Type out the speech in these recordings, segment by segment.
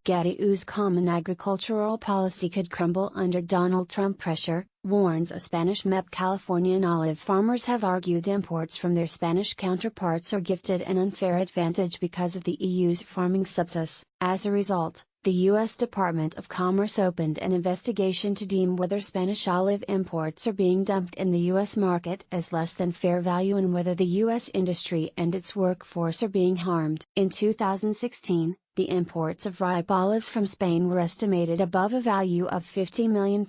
EU's common agricultural policy could crumble under Donald Trump pressure, warns a Spanish MEP. Californian olive farmers have argued imports from their Spanish counterparts are gifted an unfair advantage because of the EU's farming subsidies. As a result, the U.S. Department of Commerce opened an investigation to deem whether Spanish olive imports are being dumped in the U.S. market as less than fair value and whether the U.S. industry and its workforce are being harmed. In 2016, the imports of ripe olives from Spain were estimated above a value of £50 million,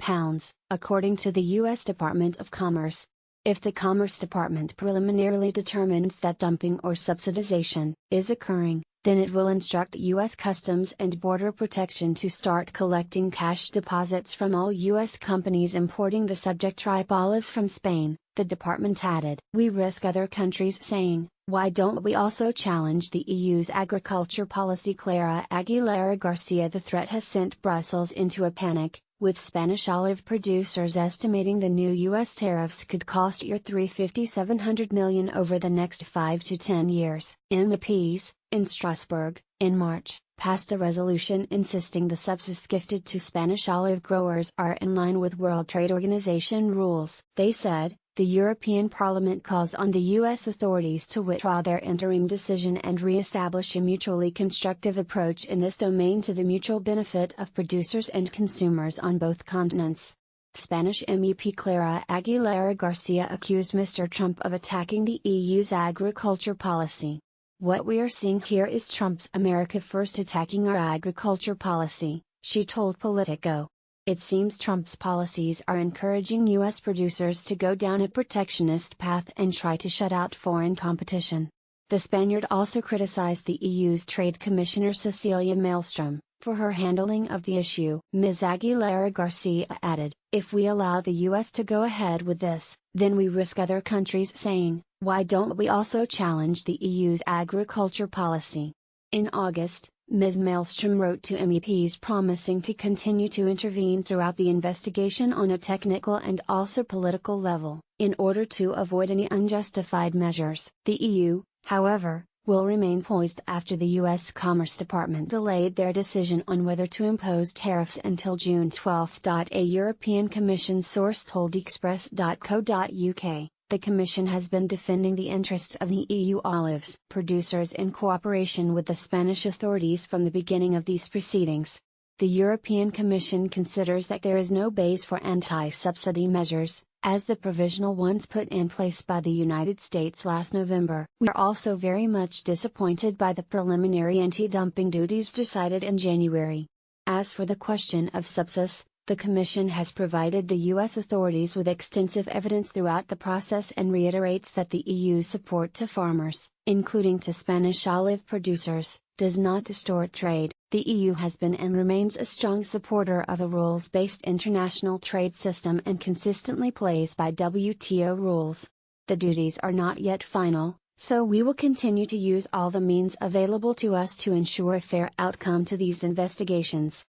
according to the U.S. Department of Commerce. If the Commerce Department preliminarily determines that dumping or subsidization is occurring, then it will instruct U.S. Customs and Border Protection to start collecting cash deposits from all U.S. companies importing the subject ripe olives from Spain, the department added. We risk other countries saying, why don't we also challenge the EU's agriculture policy? Clara Aguilera Garcia. The threat has sent Brussels into a panic, with Spanish olive producers estimating the new U.S. tariffs could cost $350–700 million over the next 5 to 10 years. MEPs, in Strasbourg, in March, passed a resolution insisting the subsidies gifted to Spanish olive growers are in line with World Trade Organization rules. They said, the European Parliament calls on the U.S. authorities to withdraw their interim decision and re-establish a mutually constructive approach in this domain to the mutual benefit of producers and consumers on both continents. Spanish MEP Clara Aguilera Garcia accused Mr. Trump of attacking the EU's agriculture policy. What we are seeing here is Trump's America First attacking our agriculture policy, she told Politico. It seems Trump's policies are encouraging U.S. producers to go down a protectionist path and try to shut out foreign competition. The Spaniard also criticized the EU's Trade Commissioner Cecilia Malmström for her handling of the issue. Ms. Aguilera Garcia added, if we allow the U.S. to go ahead with this, then we risk other countries saying, why don't we also challenge the EU's agriculture policy? In August, Ms. Malmström wrote to MEPs promising to continue to intervene throughout the investigation on a technical and also political level, in order to avoid any unjustified measures. The EU, however, will remain poised after the U.S. Commerce Department delayed their decision on whether to impose tariffs until June 12. A European Commission source told Express.co.uk. The Commission has been defending the interests of the EU olives producers in cooperation with the Spanish authorities from the beginning of these proceedings. The European Commission considers that there is no base for anti-subsidy measures, as the provisional ones put in place by the United States last November. We are also very much disappointed by the preliminary anti-dumping duties decided in January. As for the question of subsidies, the Commission has provided the U.S. authorities with extensive evidence throughout the process and reiterates that the EU's support to farmers, including to Spanish olive producers, does not distort trade. The EU has been and remains a strong supporter of a rules-based international trade system and consistently plays by WTO rules. The duties are not yet final, so we will continue to use all the means available to us to ensure a fair outcome to these investigations.